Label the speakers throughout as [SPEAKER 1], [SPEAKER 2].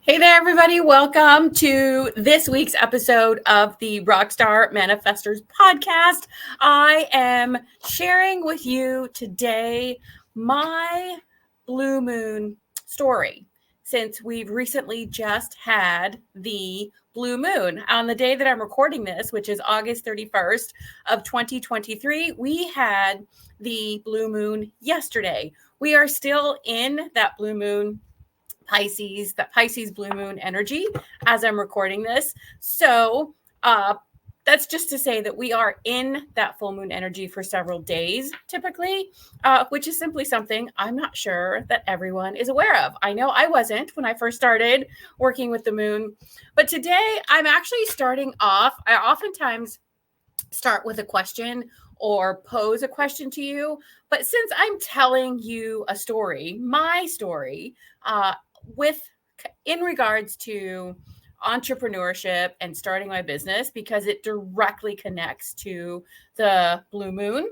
[SPEAKER 1] Hey there, everybody. Welcome to this week's episode of the Rockstar Manifestors podcast. I am sharing with you today my blue moon story, since we've recently just had the blue moon. On the day that I'm recording this, which is August 31st of 2023, we had the blue moon yesterday. We are still in that blue moon that Pisces blue moon energy as I'm recording this. So that's just to say that we are in that full moon energy for several days typically, which is simply something I'm not sure that everyone is aware of. I know I wasn't when I first started working with the moon, but today I'm actually starting off. I oftentimes start with a question or pose a question to you. But since I'm telling you a story, my story, with in regards to entrepreneurship and starting my business, because it directly connects to the blue moon,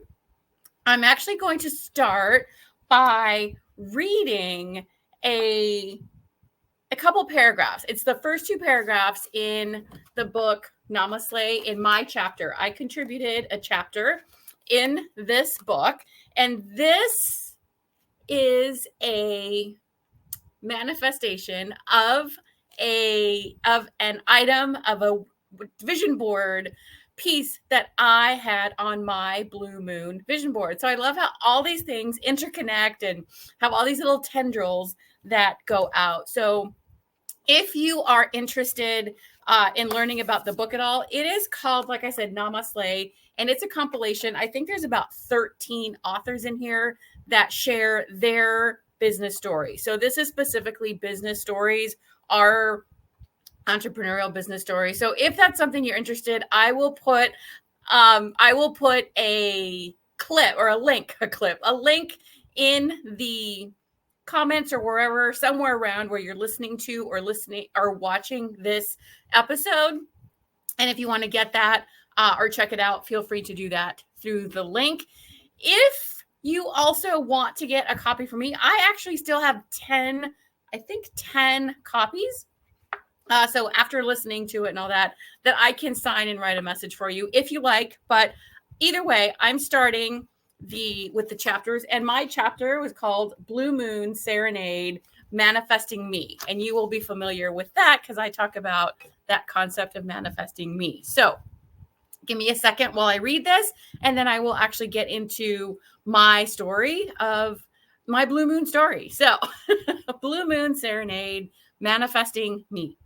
[SPEAKER 1] I'm actually going to start by reading a couple paragraphs. It's the first two paragraphs in the book Namaste in my chapter. I contributed a chapter in this book, and this is a manifestation of an item of a vision board piece that I had on my blue moon vision board. So I love how all these things interconnect and have all these little tendrils that go out. So if you are interested in learning about the book at all, it is called, like I said, Namaste, and it's a compilation. I think there's about 13 authors in here that share their business story. So this is specifically business stories, our entrepreneurial business story. So if that's something you're interested, I will put a clip or a link in the comments or wherever, somewhere around where you're listening or watching this episode. And if you want to get that or check it out, feel free to do that through the link. If you also want to get a copy from me, I actually still have 10 copies. So after listening to it and all that I can sign and write a message for you if you like. But either way, I'm starting with the chapters, and my chapter was called Blue Moon Serenade, Manifesting Me. And you will be familiar with that because I talk about that concept of manifesting me. So give me a second while I read this, and then I will actually get into my story of my blue moon story. So Blue Moon Serenade, Manifesting Me.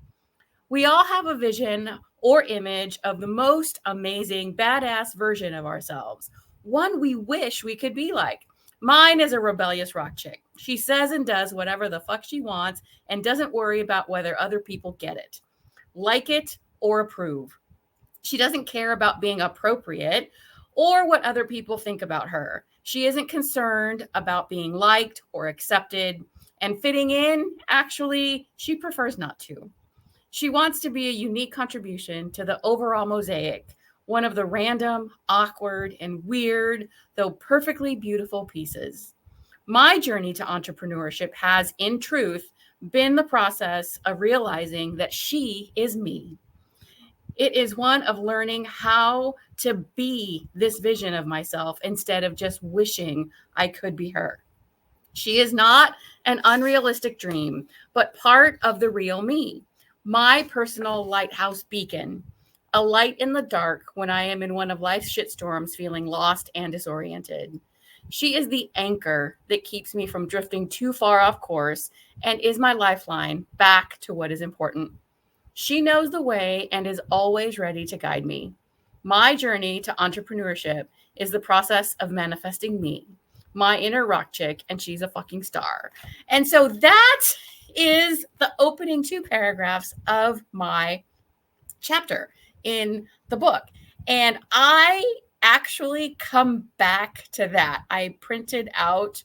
[SPEAKER 1] We all have a vision or image of the most amazing, badass version of ourselves, one we wish we could be like. Mine is a rebellious rock chick. She says and does whatever the fuck she wants and doesn't worry about whether other people get it, like it, or approve. She doesn't care about being appropriate or what other people think about her. She isn't concerned about being liked or accepted, and fitting in, actually, she prefers not to. She wants to be a unique contribution to the overall mosaic, one of the random, awkward, and weird, though perfectly beautiful pieces. My journey to entrepreneurship has, in truth, been the process of realizing that she is me. It is one of learning how to be this vision of myself instead of just wishing I could be her. She is not an unrealistic dream, but part of the real me, my personal lighthouse beacon, a light in the dark when I am in one of life's shitstorms feeling lost and disoriented. She is the anchor that keeps me from drifting too far off course and is my lifeline back to what is important. She knows the way and is always ready to guide me. My journey to entrepreneurship is the process of manifesting me, my inner rock chick, and she's a fucking star. And so that is the opening two paragraphs of my chapter in the book. And I actually come back to that. I printed out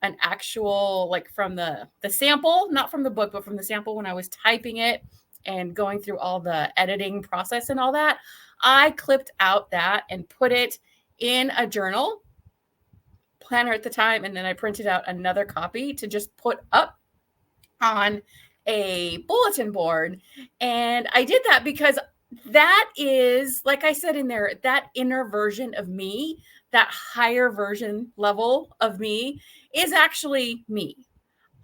[SPEAKER 1] an actual, like from the sample, not from the book, but from the sample when I was typing it and going through all the editing process and all that. I clipped out that and put it in a journal planner at the time. And then I printed out another copy to just put up on a bulletin board. And I did that because that is, like I said in there, that inner version of me, that higher version level of me is actually me.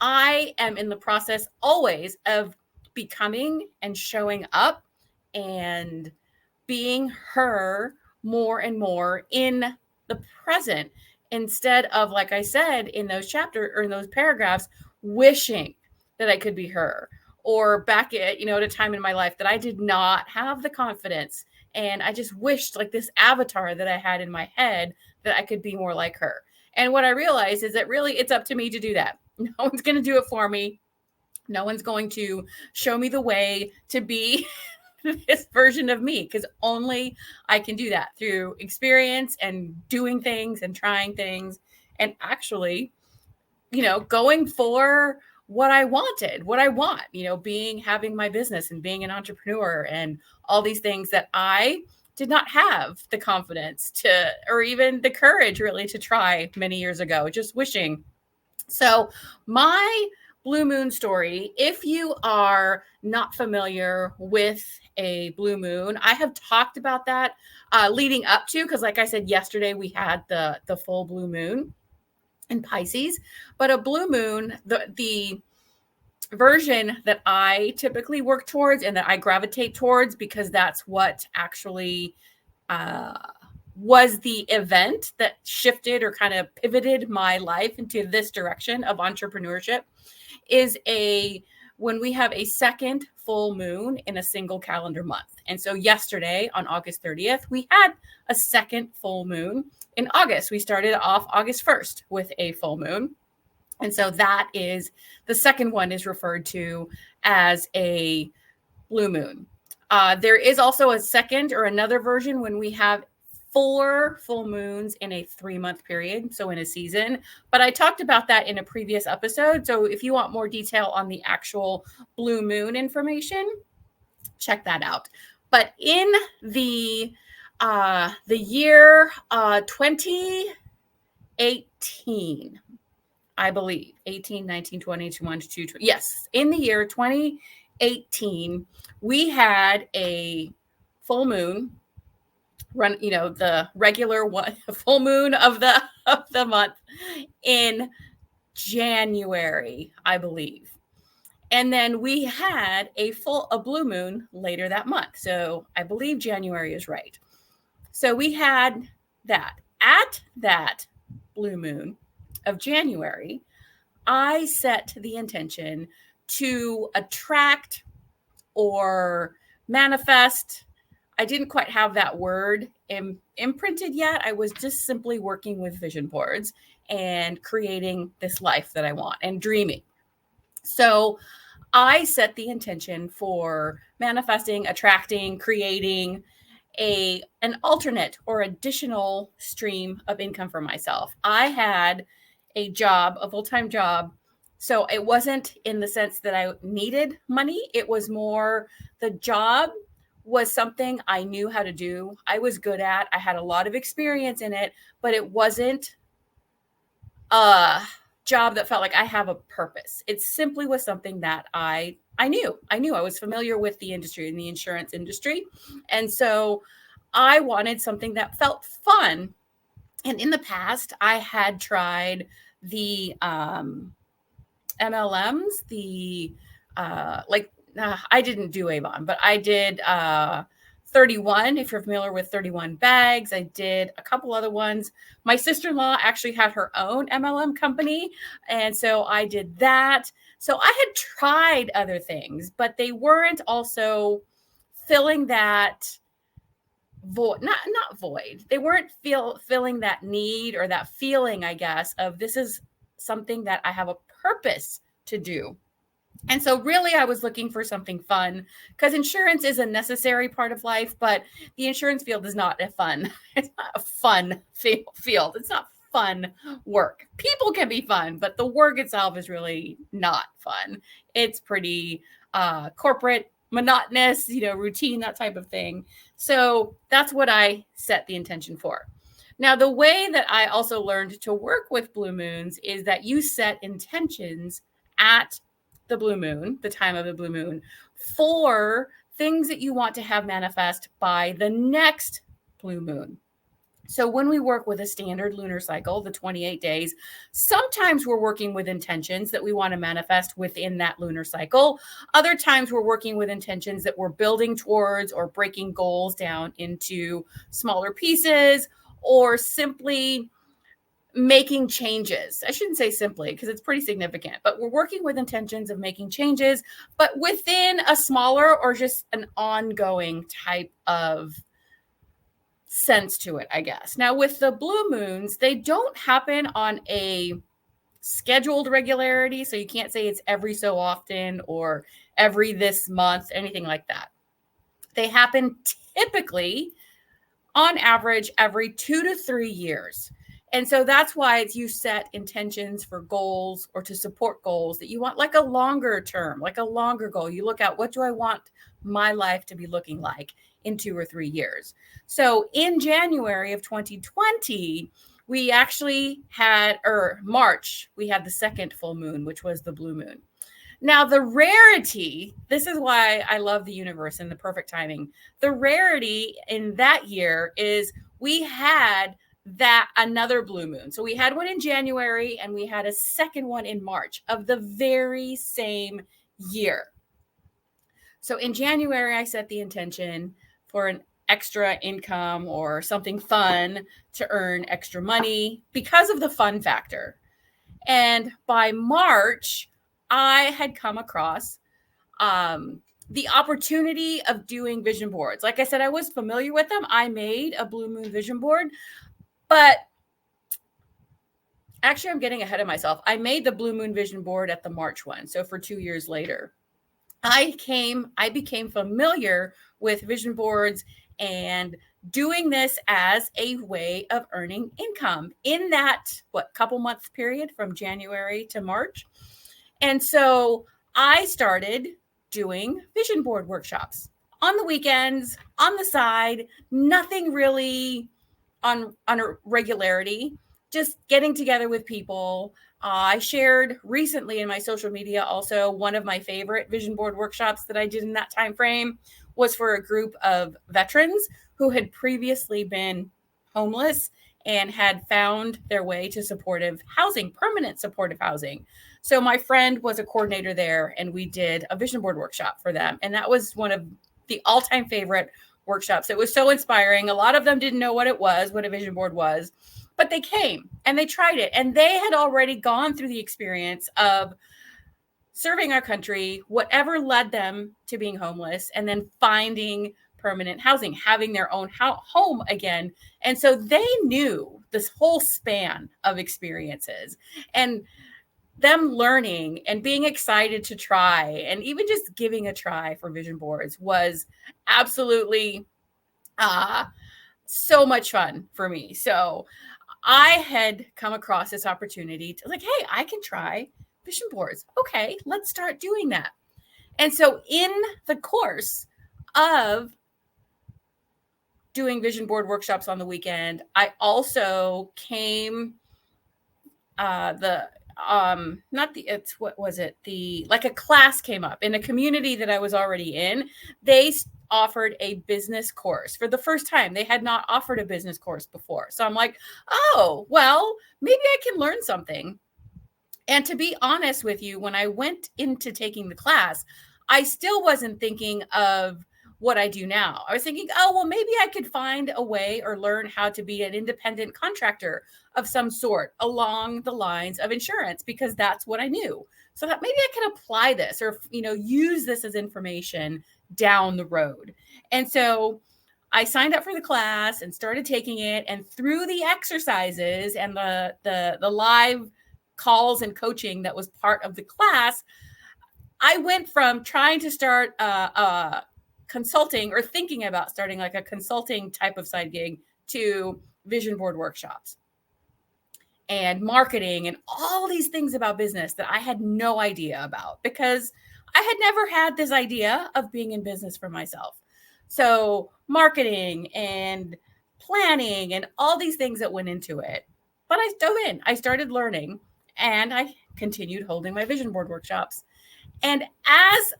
[SPEAKER 1] I am in the process always of becoming and showing up and being her more and more in the present, instead of, like I said in those chapters or in those paragraphs, wishing that I could be her, or back at a time in my life that I did not have the confidence, and I just wished, like, this avatar that I had in my head, that I could be more like her. And what I realized is that really it's up to me to do that. No one's going to do it for me. No one's going to show me the way to be this version of me, because only I can do that through experience and doing things and trying things and actually, going for what I wanted, what I want, having my business and being an entrepreneur and all these things that I did not have the confidence to, or even the courage really to try many years ago, just wishing. So my blue moon story, if you are not familiar with a blue moon, I have talked about that leading up to, because like I said, yesterday we had the full blue moon in Pisces. But a blue moon, the version that I typically work towards and that I gravitate towards, because that's what actually was the event that shifted or kind of pivoted my life into this direction of entrepreneurship, is when we have a second full moon in a single calendar month. And so yesterday on August 30th, we had a second full moon in August. We started off August 1st with a full moon. And so that is the second one is referred to as a blue moon. There is also a second or another version when we have 4 full moons in a 3-month period, so in a season. But I talked about that in a previous episode. So if you want more detail on the actual blue moon information, check that out. But in the year 2018, I believe, 18, 19, 20, 21, 22, yes, in the year 2018, we had a full moon run, the regular one, full moon of the month in January, I believe. And then we had a blue moon later that month. So I believe January is right. So we had that. At that blue moon of January, I set the intention to attract or manifest. I didn't quite have that word imprinted yet. I was just simply working with vision boards and creating this life that I want and dreaming. So I set the intention for manifesting, attracting, creating an alternate or additional stream of income for myself. I had a job, a full-time job. So it wasn't in the sense that I needed money. It was more the job was something I knew how to do. I was good at. I had a lot of experience in it, but it wasn't a job that felt like I have a purpose. It simply was something that I knew. I was familiar with the industry and the insurance industry. And so I wanted something that felt fun. And in the past, I had tried the MLMs, I didn't do Avon, but I did 31, if you're familiar with 31 bags. I did a couple other ones. My sister-in-law actually had her own MLM company, and so I did that. So I had tried other things, but they weren't also filling that void, not void. They weren't filling that need or that feeling, I guess, of this is something that I have a purpose to do. And so really I was looking for something fun, because insurance is a necessary part of life, but the insurance field is not it's not a fun field. It's not fun work. People can be fun, but the work itself is really not fun. It's pretty corporate, monotonous, routine, that type of thing. So that's what I set the intention for. Now, the way that I also learned to work with blue moons is that you set intentions at the blue moon, the time of the blue moon, for things that you want to have manifest by the next blue moon. So when we work with a standard lunar cycle, the 28 days, sometimes we're working with intentions that we want to manifest within that lunar cycle. Other times we're working with intentions that we're building towards or breaking goals down into smaller pieces, or simply making changes. I shouldn't say simply, because it's pretty significant, but we're working with intentions of making changes, but within a smaller or just an ongoing type of sense to it, I guess. Now, with the blue moons, they don't happen on a scheduled regularity. So you can't say it's every so often or every this month, anything like that. They happen typically, on average, every 2 to 3 years. And so that's why you set intentions for goals or to support goals that you want, like a longer term, like a longer goal. You look at, what do I want my life to be looking like in 2 or 3 years? So in January of 2020, we actually had, or March, we had the second full moon, which was the blue moon. Now, the rarity, this is why I love the universe and the perfect timing. The rarity in that year is we had that another blue moon. So we had one in January and we had a second one in March of the very same year. So in January, I set the intention for an extra income or something fun to earn extra money because of the fun factor. And by March, I had come across the opportunity of doing vision boards. Like I said, I was familiar with them. I made a blue moon vision board, but actually I'm getting ahead of myself. I made the blue moon vision board at the March one. So for 2 years later, I became familiar with vision boards and doing this as a way of earning income in that, couple month period from January to March. And so I started doing vision board workshops on the weekends, on the side, nothing really on a regularity, just getting together with people. I shared recently in my social media also one of my favorite vision board workshops that I did in that time frame was for a group of veterans who had previously been homeless and had found their way to supportive housing, permanent supportive housing. So my friend was a coordinator there, and we did a vision board workshop for them. And that was one of the all-time favorite workshops. It was so inspiring. A lot of them didn't know what a vision board was, but they came and they tried it. And they had already gone through the experience of serving our country, whatever led them to being homeless, and then finding permanent housing, having their own home again. And so they knew this whole span of experiences, and them learning and being excited to try, and even just giving a try for vision boards was absolutely so much fun for me. So I had come across this opportunity to hey, I can try vision boards. Okay, let's start doing that. And so in the course of doing vision board workshops on the weekend, I also came a class came up in a community that I was already in. They offered a business course for the first time. They had not offered a business course before. So I'm like, oh, well, maybe I can learn something. And to be honest with you, when I went into taking the class, I still wasn't thinking of what I do now. I was thinking, oh, well, maybe I could find a way or learn how to be an independent contractor of some sort along the lines of insurance, because that's what I knew. So that maybe I can apply this or, use this as information down the road. And so I signed up for the class and started taking it. And through the exercises and the live calls and coaching that was part of the class, I went from trying to start consulting or thinking about starting like a consulting type of side gig to vision board workshops and marketing and all these things about business that I had no idea about, because I had never had this idea of being in business for myself. So marketing and planning and all these things that went into it. But I dove in, I started learning, and I continued holding my vision board workshops. And as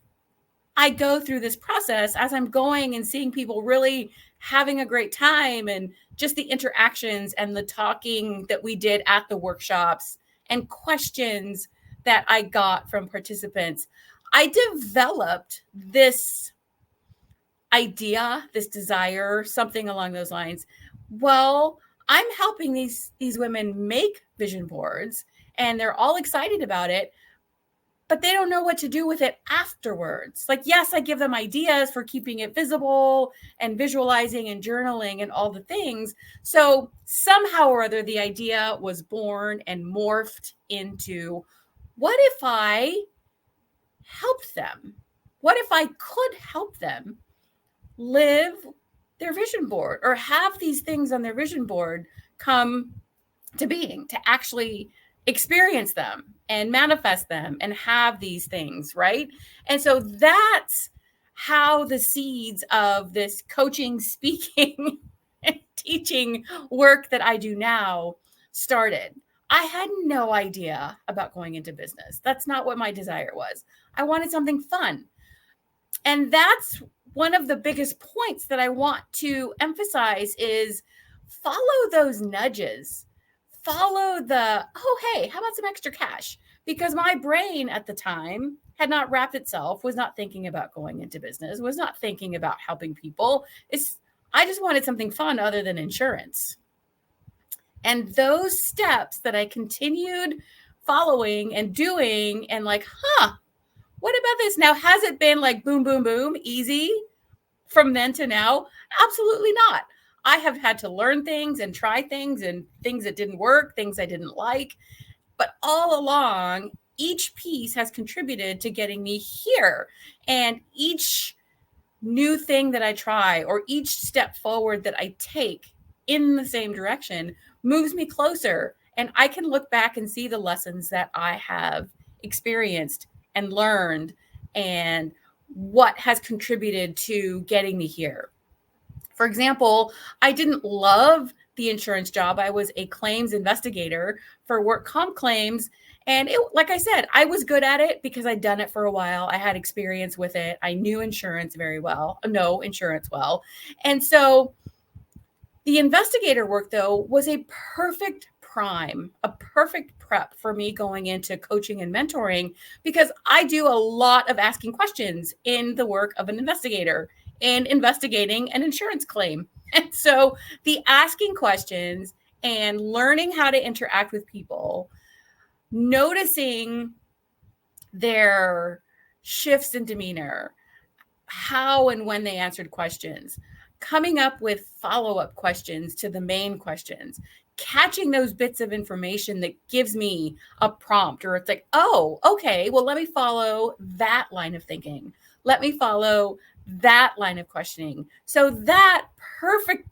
[SPEAKER 1] I go through this process, as I'm going and seeing people really having a great time, and just the interactions and the talking that we did at the workshops and questions that I got from participants, I developed this idea, this desire, something along those lines. Well, I'm helping these women make vision boards, and they're all excited about it, but they don't know what to do with it afterwards. Like, yes, I give them ideas for keeping it visible and visualizing and journaling and all the things. So somehow or other, the idea was born and morphed into, what if I helped them? What if I could help them live their vision board, or have these things on their vision board come to being, to actually experience them and manifest them and have these things, right? And so that's how the seeds of this coaching, speaking, and teaching work that I do now started. I had no idea about going into business. That's not what my desire was. I wanted something fun. And that's one of the biggest points that I want to emphasize is follow those nudges. Follow the, oh, hey, how about some extra cash? Because my brain at the time had not wrapped itself, was not thinking about going into business, was not thinking about helping people. I just wanted something fun other than insurance. And those steps that I continued following and doing, and like, what about this? Now, has it been like boom, boom, boom, easy from then to now? Absolutely not. I have had to learn things and try things, and things that didn't work, things I didn't like. But all along, each piece has contributed to getting me here. And each new thing that I try, or each step forward that I take in the same direction, moves me closer. And I can look back and see the lessons that I have experienced and learned, and what has contributed to getting me here. For example, I didn't love the insurance job. I was a claims investigator for work comp claims. And like I said, I was good at it because I'd done it for a while. I had experience with it. I knew insurance well. And so the investigator work, though, was a perfect prep for me going into coaching and mentoring, because I do a lot of asking questions in the work of an investigator and investigating an insurance claim. And so the asking questions and learning how to interact with people, noticing their shifts in demeanor, how and when they answered questions, coming up with follow-up questions to the main questions, catching those bits of information that gives me a prompt, or it's like, oh, okay, well, let me follow that line of thinking. Let me follow that line of questioning. So that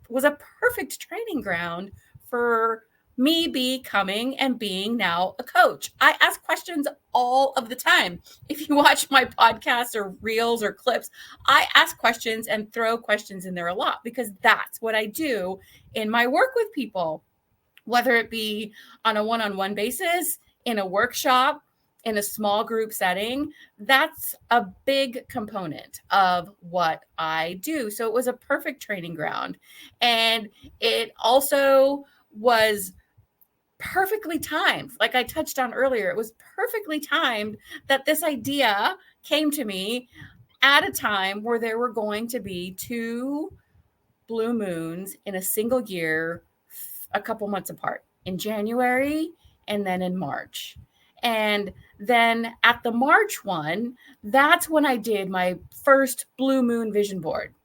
[SPEAKER 1] was a perfect training ground for me becoming and being now a coach. I ask questions all of the time. If you watch my podcasts or reels or clips, I ask questions and throw questions in there a lot, because that's what I do in my work with people, whether it be on a one-on-one basis, in a workshop, in a small group setting. That's a big component of what I do. So it was a perfect training ground. And it also was perfectly timed. Like I touched on earlier, it was perfectly timed that this idea came to me at a time where there were going to be 2 blue moons in a single year, a couple months apart, in January and then in March. And then at the March one, that's when I did my first blue moon vision board.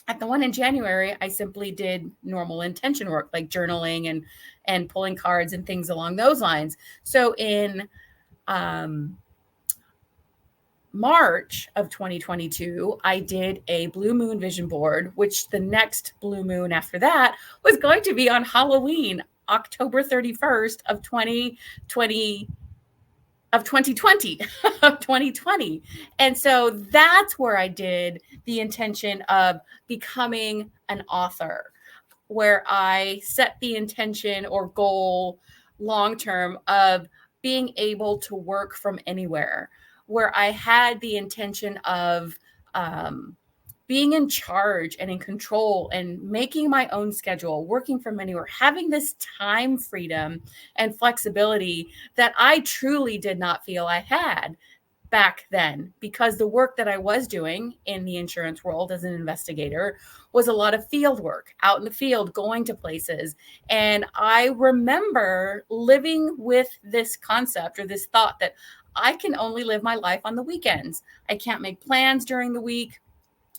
[SPEAKER 1] At the one in January, I simply did normal intention work, like journaling and pulling cards and things along those lines. So in March of 2022, I did a blue moon vision board, which the next blue moon after that was going to be on Halloween, October 31st of 2020. Of 2020. And so that's where I did the intention of becoming an author, where I set the intention or goal long-term of being able to work from anywhere, where I had the intention of being in charge and in control and making my own schedule, working from anywhere, having this time freedom and flexibility that I truly did not feel I had back then, because the work that I was doing in the insurance world as an investigator was a lot of field work, out in the field, going to places. And I remember living with this concept or this thought that I can only live my life on the weekends. I can't make plans during the week.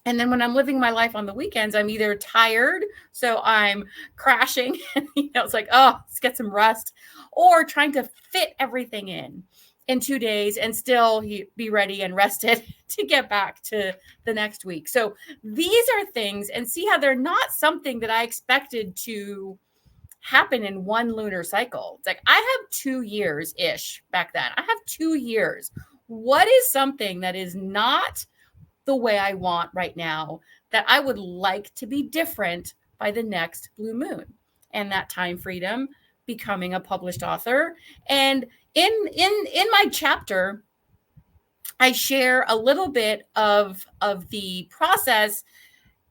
[SPEAKER 1] And then when I'm living my life on the weekends, I'm either tired, so I'm crashing, it's like, oh, let's get some rest, or trying to fit everything in 2 days and still be ready and rested to get back to the next week. So these are things, and see how they're not something that I expected to happen in one lunar cycle. It's like, I have 2 years-ish back then. I have 2 years. What is something that is not the way I want right now that I would like to be different by the next blue moon? And that time freedom, becoming a published author. And in my chapter, I share a little bit of the process.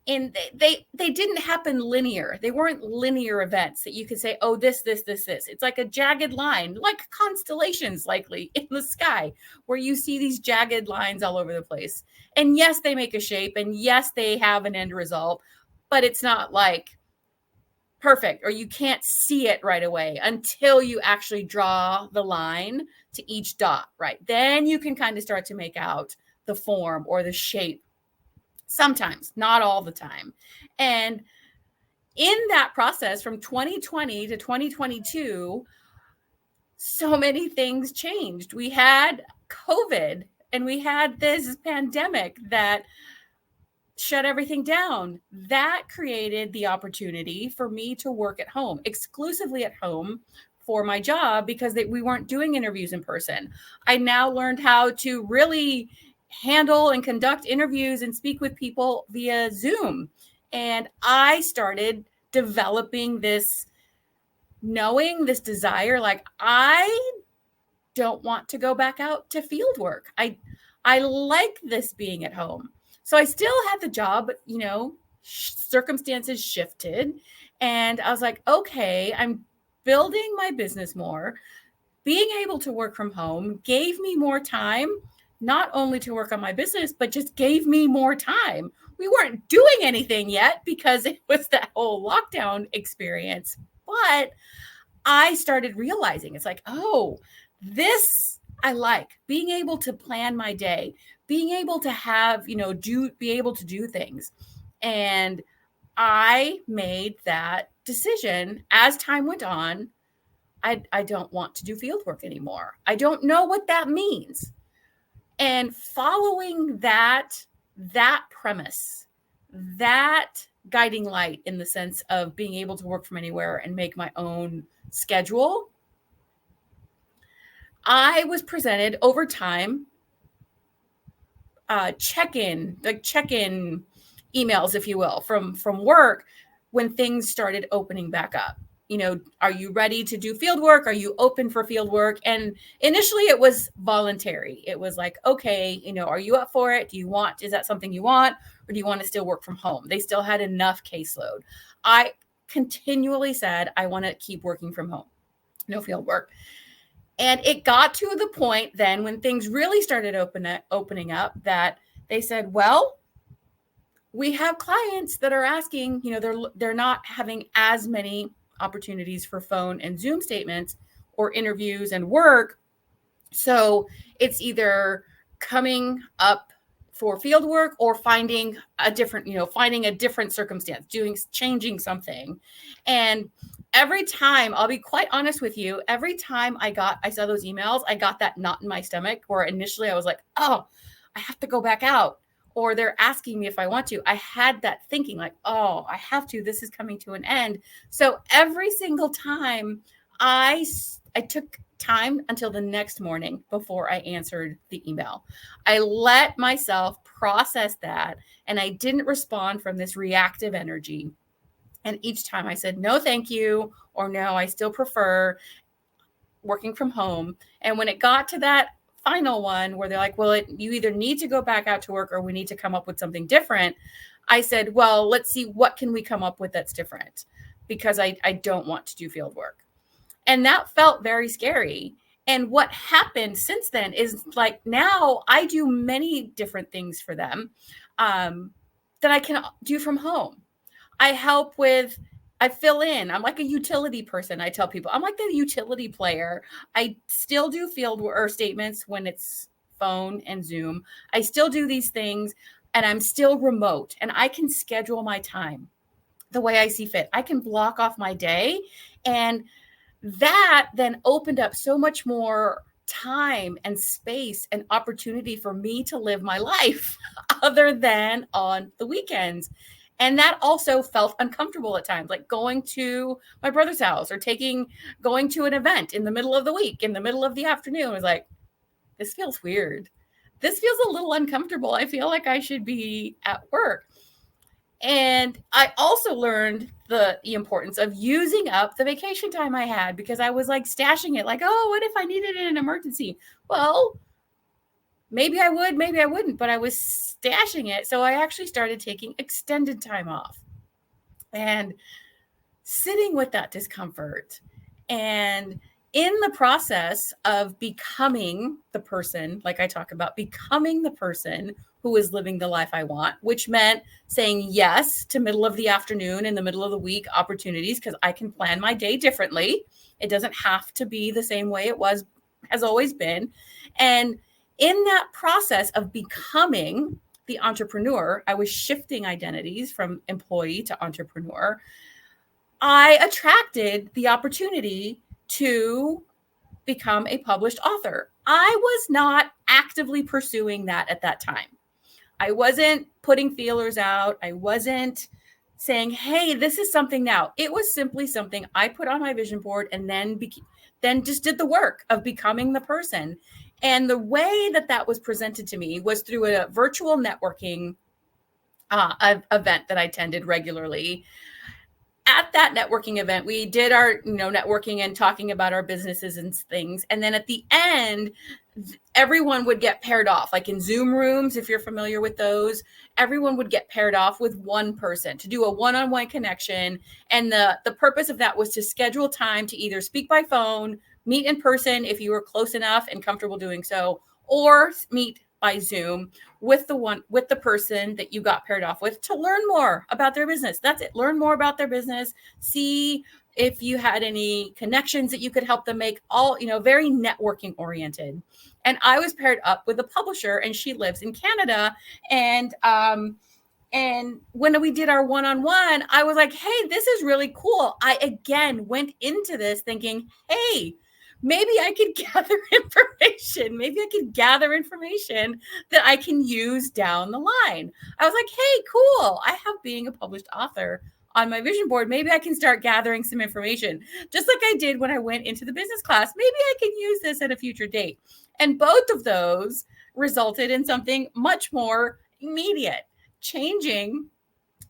[SPEAKER 1] And they didn't happen linear. They weren't linear events that you could say, oh, this. It's like a jagged line, like constellations likely in the sky, where you see these jagged lines all over the place. And yes, they make a shape, and yes, they have an end result, but it's not like perfect, or you can't see it right away until you actually draw the line to each dot, right? Then you can kind of start to make out the form or the shape. Sometimes, not all the time. And in that process from 2020 to 2022, so many things changed. We had COVID, and we had this pandemic that shut everything down. That created the opportunity for me to work at home, exclusively at home for my job, because we weren't doing interviews in person. I now learned how to really handle and conduct interviews and speak with people via Zoom. And I started developing this desire, like, I don't want to go back out to field work. I like this being at home. So I still had the job, but circumstances shifted, and I was like, okay, I'm building my business more. Being able to work from home gave me more time, not only to work on my business, but just gave me more time. We weren't doing anything yet because it was that whole lockdown experience. But I started realizing, it's like, oh, this I like, being able to plan my day, being able to have, be able to do things. And I made that decision as time went on. I don't want to do field work anymore. I don't know what that means. And following that premise, that guiding light in the sense of being able to work from anywhere and make my own schedule, I was presented over time check-in emails, if you will, from work when things started opening back up. Are you ready to do field work? Are you open for field work? And initially it was voluntary. It was like, okay, are you up for it? Is that something you want? Or do you want to still work from home? They still had enough caseload. I continually said, I want to keep working from home, no field work. And it got to the point then when things really started opening up that they said, well, we have clients that are asking, they're not having as many opportunities for phone and Zoom statements or interviews and work. So it's either coming up for field work or finding a different circumstance, changing something. And every time, I'll be quite honest with you, every time I saw those emails, I got that knot in my stomach where initially I was like, oh, I have to go back out. Or they're asking me if I want to. I had that thinking like, oh, I have to, this is coming to an end. So every single time I took time until the next morning before I answered the email. I let myself process that, and I didn't respond from this reactive energy. And each time I said, no, thank you, or no, I still prefer working from home. And when it got to that final one where they're like, well, you either need to go back out to work or we need to come up with something different. I said, well, let's see, what can we come up with that's different? Because I don't want to do field work. And that felt very scary. And what happened since then is like now I do many different things for them that I can do from home. I help with, I fill in. I'm like a utility person. I tell people I'm like the utility player. I still do field or statements when it's phone and Zoom. I still do these things and I'm still remote and I can schedule my time the way I see fit. I can block off my day, and that then opened up so much more time and space and opportunity for me to live my life other than on the weekends. And that also felt uncomfortable at times, like going to my brother's house or going to an event in the middle of the week, in the middle of the afternoon. It was like, this feels weird. This feels a little uncomfortable. I feel like I should be at work. And I also learned the importance of using up the vacation time I had, because I was like stashing it like, oh, what if I needed it in an emergency? Well, maybe I would, maybe I wouldn't, but I was stashing it. So I actually started taking extended time off and sitting with that discomfort. And in the process of becoming the person, like I talk about, becoming the person who is living the life I want, which meant saying yes to middle of the afternoon and the middle of the week opportunities, because I can plan my day differently. It doesn't have to be the same way it has always been. And in that process of becoming the entrepreneur, I was shifting identities from employee to entrepreneur. I attracted the opportunity to become a published author. I was not actively pursuing that at that time. I wasn't putting feelers out. I wasn't saying, hey, this is something now. It was simply something I put on my vision board and then just did the work of becoming the person. And the way that was presented to me was through a virtual networking event that I attended regularly. At that networking event, we did our, networking and talking about our businesses and things. And then at the end, everyone would get paired off, like in Zoom rooms, if you're familiar with those, everyone would get paired off with one person to do a one-on-one connection. And the purpose of that was to schedule time to either speak by phone, meet in person if you were close enough and comfortable doing so, or meet by Zoom with the person that you got paired off with to learn more about their business. That's it. Learn more about their business. See if you had any connections that you could help them make, all, very networking oriented. And I was paired up with a publisher, and she lives in Canada. And when we did our one-on-one, I was like, hey, this is really cool. I again went into this thinking, hey, maybe I could gather information. Maybe I could gather information that I can use down the line. I was like, hey, cool. I have being a published author on my vision board. Maybe I can start gathering some information, just like I did when I went into the business class. Maybe I can use this at a future date. And both of those resulted in something much more immediate, changing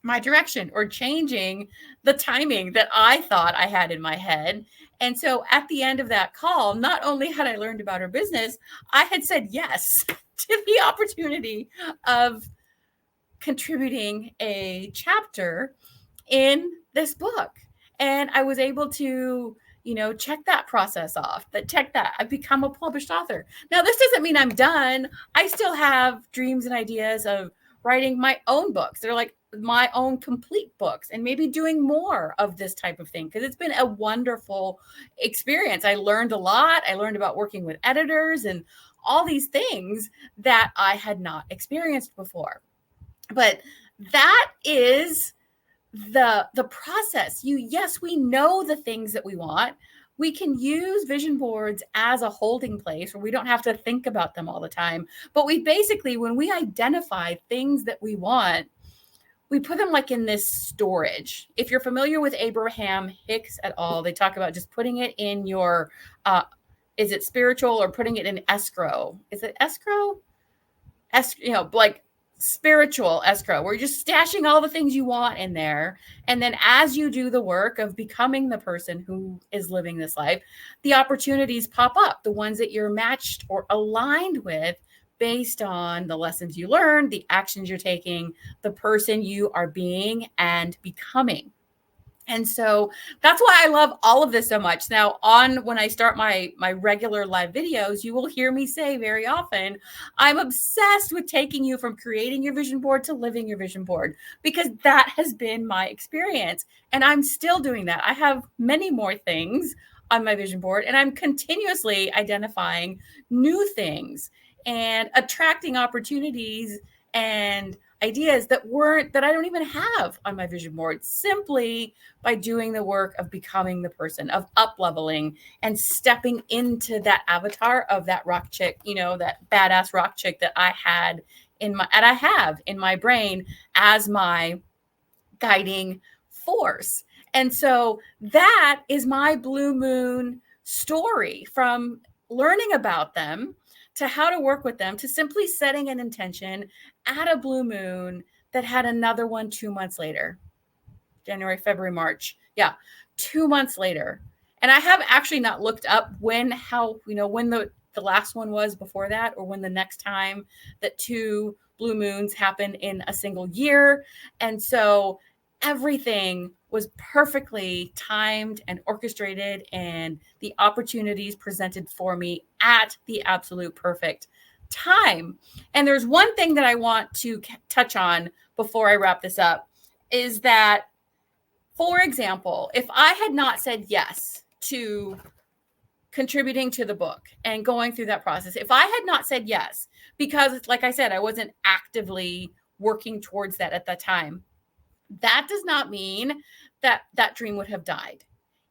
[SPEAKER 1] my direction or changing the timing that I thought I had in my head. And so at the end of that call, not only had I learned about her business, I had said yes to the opportunity of contributing a chapter in this book. And I was able to, check that process off, I've become a published author. Now, this doesn't mean I'm done. I still have dreams and ideas of writing my own books. They're like my own complete books, and maybe doing more of this type of thing, because it's been a wonderful experience. I learned a lot. I learned about working with editors and all these things that I had not experienced before. But that is the process. Yes, we know the things that we want. We can use vision boards as a holding place where we don't have to think about them all the time. But we basically, when we identify things that we want, we put them like in this storage. If you're familiar with Abraham Hicks et al., they talk about just putting it in your, is it spiritual or putting it in escrow? Is it escrow? Like spiritual escrow, where you're just stashing all the things you want in there. And then as you do the work of becoming the person who is living this life, the opportunities pop up, the ones that you're matched or aligned with based on the lessons you learned, the actions you're taking, the person you are being and becoming. And so that's why I love all of this so much. Now, when I start my regular live videos, you will hear me say very often, I'm obsessed with taking you from creating your vision board to living your vision board, because that has been my experience. And I'm still doing that. I have many more things on my vision board, and I'm continuously identifying new things and attracting opportunities and ideas that I don't even have on my vision board, simply by doing the work of becoming the person, of up leveling and stepping into that avatar of that rock chick, that badass rock chick that I have in my brain as my guiding force. And so that is my blue moon story, from learning about them to how to work with them, to simply setting an intention at a blue moon that had another one 2 months later. January, February, March. Yeah, 2 months later. And I have actually not looked up when the last one was before that, or when the next time that 2 blue moons happen in a single year. And so everything was perfectly timed and orchestrated, and the opportunities presented for me at the absolute perfect time. And there's one thing that I want to touch on before I wrap this up, is that, for example, if I had not said yes to contributing to the book and going through that process, if I had not said yes, because like I said, I wasn't actively working towards that at that time, that does not mean that that dream would have died.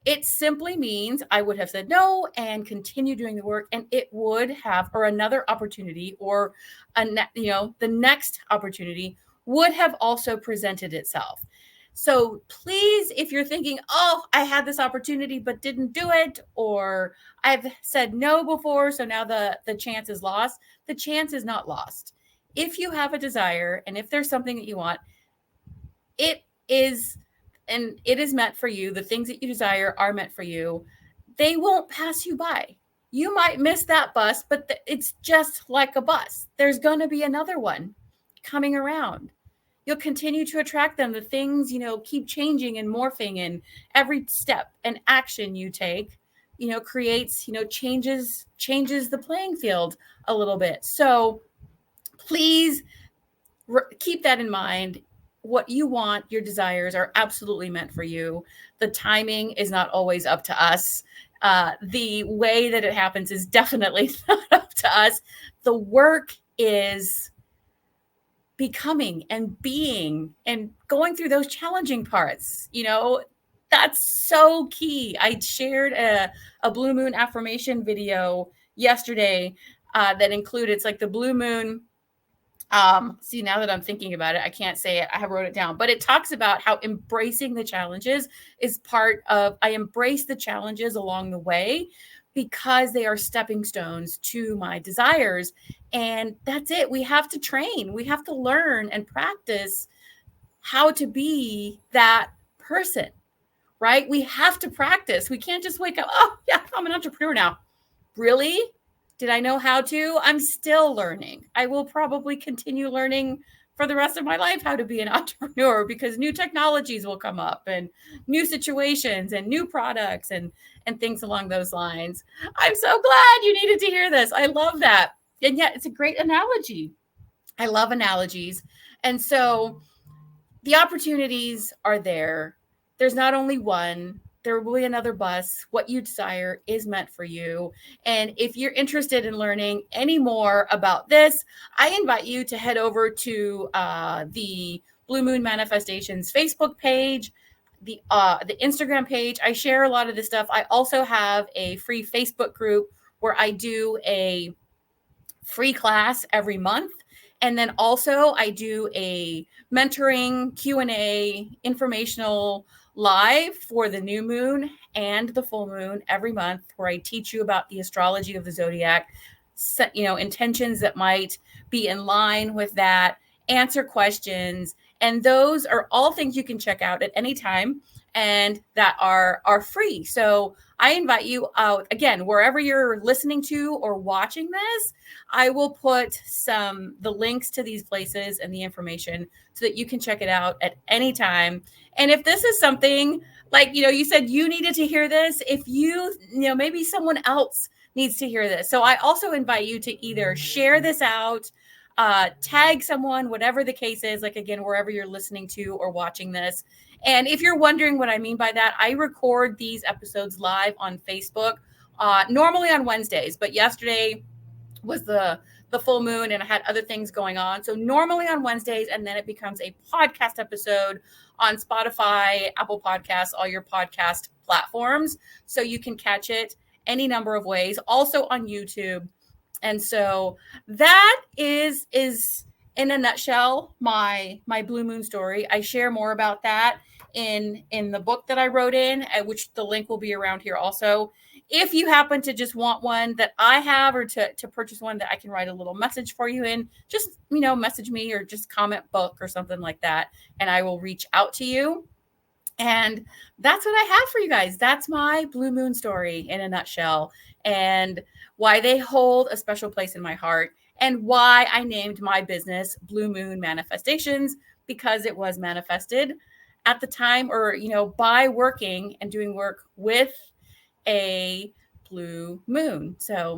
[SPEAKER 1] It simply means I would have said no and continue doing the work, and it would have, or another opportunity, or the next opportunity would have also presented itself. So please, if you're thinking, oh, I had this opportunity but didn't do it, or I've said no before, so now the chance is lost, the chance is not lost. If you have a desire, and if there's something that you want, it is meant for you. The things that you desire are meant for you. They won't pass you by. You might miss that bus, but it's just like a bus. There's going to be another one coming around. You'll continue to attract them. The things, keep changing and morphing, and every step and action you take, creates, changes the playing field a little bit. So please keep that in mind. What you want, your desires, are absolutely meant for you. The timing is not always up to us. The way that it happens is definitely not up to us. The work is becoming and being and going through those challenging parts. That's so key. I shared a blue moon affirmation video yesterday that included, it's like the blue moon. See, now that I'm thinking about it, I can't say it. I have wrote it down, but it talks about how embracing the challenges is part of, I embrace the challenges along the way because they are stepping stones to my desires. And that's it. We have to train. We have to learn and practice how to be that person, right? We have to practice. We can't just wake up, oh yeah, I'm an entrepreneur now. Really? Did I know how to? I'm still learning. I will probably continue learning for the rest of my life how to be an entrepreneur, because new technologies will come up, and new situations and new products and things along those lines. I'm so glad you needed to hear this. I love that. And yet it's a great analogy. I love analogies. And so the opportunities are there. There's not only one. There will be another bus. What you desire is meant for you. And if you're interested in learning any more about this, I invite you to head over to the Blue Moon Manifestations Facebook page, the Instagram page. I share a lot of this stuff. I also have a free Facebook group where I do a free class every month. And then also I do a mentoring Q&A informational live for the new moon and the full moon every month, where I teach you about the astrology of the zodiac, intentions that might be in line with that, answer questions. And those are all things you can check out at any time and that are free. So I invite you out again, wherever you're listening to or watching this, I will put the links to these places and the information so that you can check it out at any time. And if this is something like, you said you needed to hear this, if maybe someone else needs to hear this. So I also invite you to either share this out, tag someone, whatever the case is, like again, wherever you're listening to or watching this. And if you're wondering what I mean by that, I record these episodes live on Facebook, normally on Wednesdays, but yesterday was the full moon and I had other things going on. So normally on Wednesdays, and then it becomes a podcast episode on Spotify, Apple Podcasts, all your podcast platforms. So you can catch it any number of ways, also on YouTube. And so that is in a nutshell my blue moon story. I share more about that in the book that I wrote in, which the link will be around here also. If you happen to just want one that I have, or to purchase one that I can write a little message for you in, just message me or just comment book or something like that, and I will reach out to you. And that's what I have for you guys. That's my blue moon story in a nutshell, and why they hold a special place in my heart, and why I named my business Blue Moon Manifestations, because it was manifested at the time, or by working and doing work with a blue moon. So